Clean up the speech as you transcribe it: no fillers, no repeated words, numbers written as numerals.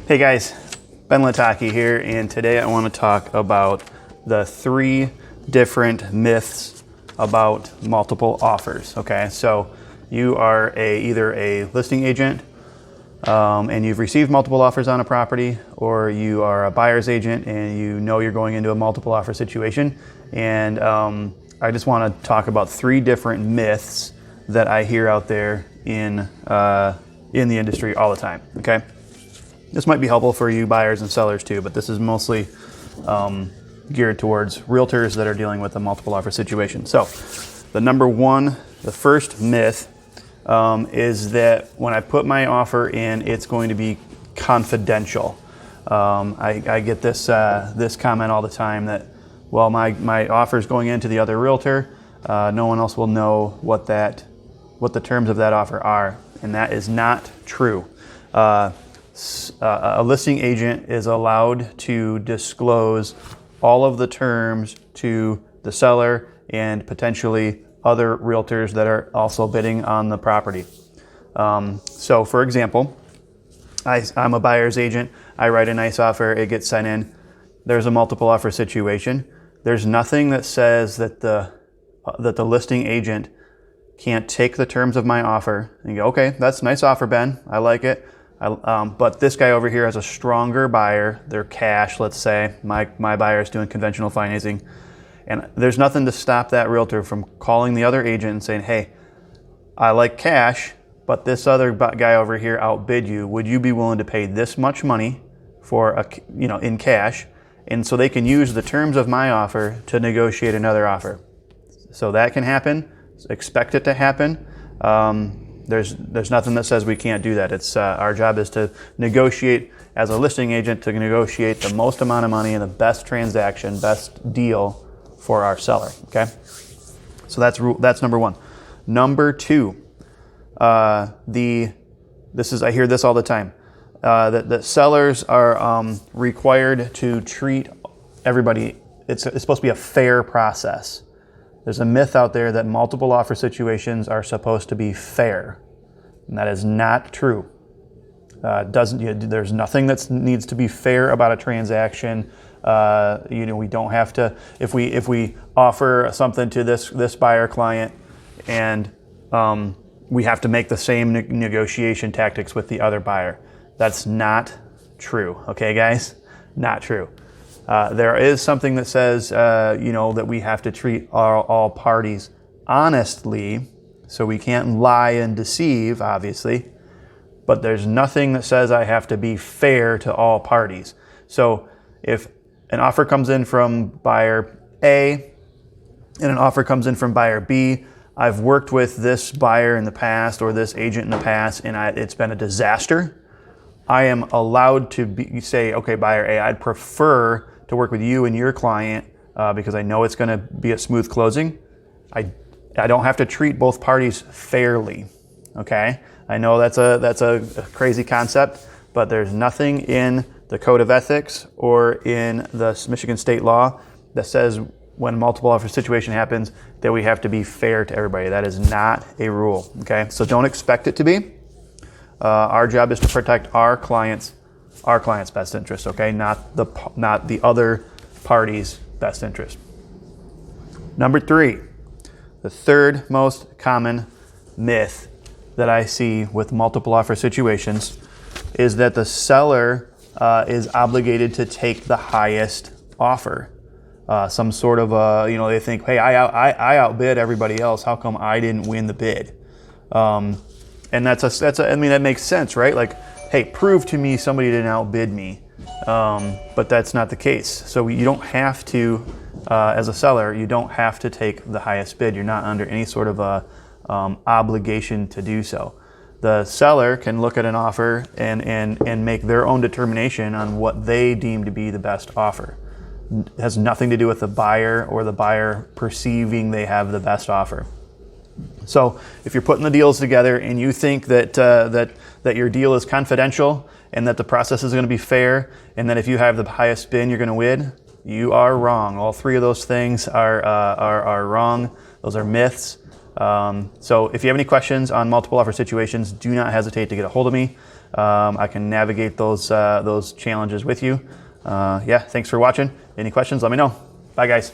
Hey guys, Ben Lataki here, and today I want to talk about the 3 different myths about multiple offers. Okay, so you are either a listing agent and you've received multiple offers on a property, or you are a buyer's agent and you know you're going into a multiple offer situation. And I just want to talk about 3 different myths that I hear out there in the industry all the time. Okay. This might be helpful for you buyers and sellers too, but this is mostly geared towards realtors that are dealing with a multiple offer situation. So the first myth is that when I put my offer in, it's going to be confidential. I get this comment all the time that, well, my offer is going into the other realtor. No one else will know what the terms of that offer are, and that is not true. A listing agent is allowed to disclose all of the terms to the seller and potentially other realtors that are also bidding on the property. So for example, I'm a buyer's agent. I write a nice offer. It gets sent in. There's a multiple offer situation. There's nothing that says that the listing agent can't take the terms of my offer and go, okay, that's a nice offer, Ben. I like it. But this guy over here has a stronger buyer. They're cash, let's say. My buyer is doing conventional financing. And there's nothing to stop that realtor from calling the other agent and saying, hey, I like cash, but this other guy over here outbid you. Would you be willing to pay this much money for in cash? And so they can use the terms of my offer to negotiate another offer. So that can happen. Expect it to happen. There's nothing that says we can't do that. It's our job is to negotiate as a listing agent, to negotiate the most amount of money and the best transaction, best deal for our seller. Okay, so that's number 1. Number 2, I hear this all the time, that sellers are required to treat everybody. It's supposed to be a fair process. There's a myth out there that multiple offer situations are supposed to be fair, and that is not true. There's nothing that needs to be fair about a transaction. We don't have to. If we offer something to this buyer client, and we have to make the same negotiation tactics with the other buyer, that's not true. Okay, guys, not true. There is something that says, that we have to treat all parties honestly, so we can't lie and deceive, obviously, but there's nothing that says I have to be fair to all parties. So if an offer comes in from buyer A and an offer comes in from buyer B, I've worked with this buyer in the past or this agent in the past, and it's been a disaster. I am allowed to say, okay, buyer A, I'd prefer to work with you and your client because I know it's going to be a smooth closing. I don't have to treat both parties fairly. Okay, I know that's a crazy concept, but there's nothing in the Code of Ethics or in the Michigan state law that says when a multiple offer situation happens that we have to be fair to everybody. That is not a rule. Okay, so don't expect it to be. Our job is to protect our client's best interest, okay? Not the other party's best interest. Number 3, the third most common myth that I see with multiple offer situations is that the seller is obligated to take the highest offer. Some sort of they think, hey, I outbid everybody else. How come I didn't win the bid? And that makes sense, right? Like, hey, prove to me somebody didn't outbid me. But that's not the case. So you don't have to, as a seller, you don't have to take the highest bid. You're not under any sort of obligation to do so. The seller can look at an offer and make their own determination on what they deem to be the best offer. It has nothing to do with the buyer or the buyer perceiving they have the best offer. So if you're putting the deals together and you think that your deal is confidential and that the process is going to be fair and that if you have the highest bid you're going to win, you are wrong. All 3 of those things are wrong. Those are myths. So if you have any questions on multiple offer situations, do not hesitate to get a hold of me. I can navigate those challenges with you. Yeah, thanks for watching. Any questions, let me know. Bye, guys.